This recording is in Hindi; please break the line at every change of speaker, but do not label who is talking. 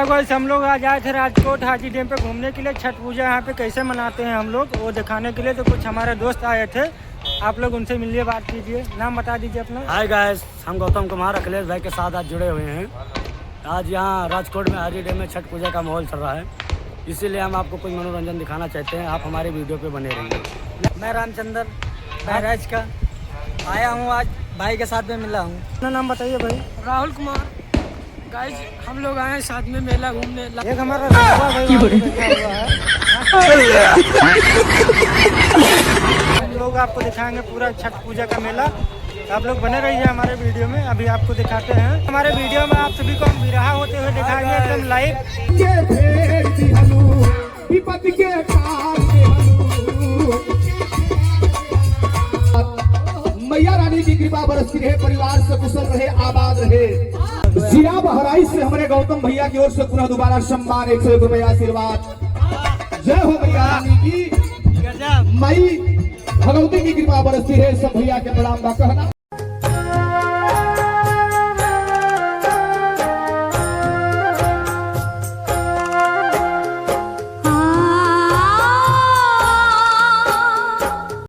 हेलो गाइस, हम लोग आज आए थे राजकोट हाजी डैम पे घूमने के लिए। छठ पूजा यहाँ पे कैसे मनाते हैं हम लोग वो दिखाने के लिए। तो कुछ हमारे दोस्त आए थे, आप लोग उनसे मिलिए, बात कीजिए। नाम बता दीजिए अपना।
हाय गाइस, हम गौतम कुमार अखिलेश भाई के साथ आज जुड़े हुए हैं। आज यहाँ राजकोट में हाजी डैम में छठ पूजा का माहौल चल रहा है, इसीलिए हम आपको कुछ मनोरंजन दिखाना चाहते हैं। आप हमारे वीडियो पे बने रहिए।
मैं रामचंद्र बहराइच का आया हूँ, आज भाई के साथ में मिला हूँ।
अपना नाम बताइए भाई।
राहुल कुमार। गाइस हम लोग आए हैं साथ में मेला घूमने।
एक हमारा भाई बैठा हुआ है। हम लोग आपको दिखाएंगे पूरा छठ पूजा का मेला। आप लोग बने रहिए हमारे वीडियो में, अभी आपको दिखाते हैं। हमारे वीडियो में आप सभी को हम बिरहा होते हुए दिखाएंगे एकदम लाइव।
मैया रानी की कृपा बरसती रहे, परिवार से कुशल रहे, आबाद रहे। जिला बहराइच से हमारे गौतम भैया की ओर से पुनः दोबारा सम्मान 101 रुपया आशीर्वाद। जय हो मैया रानी की, मई भगवती की कृपा बरसती रहे। सब भैया के प्रणाम का कहना।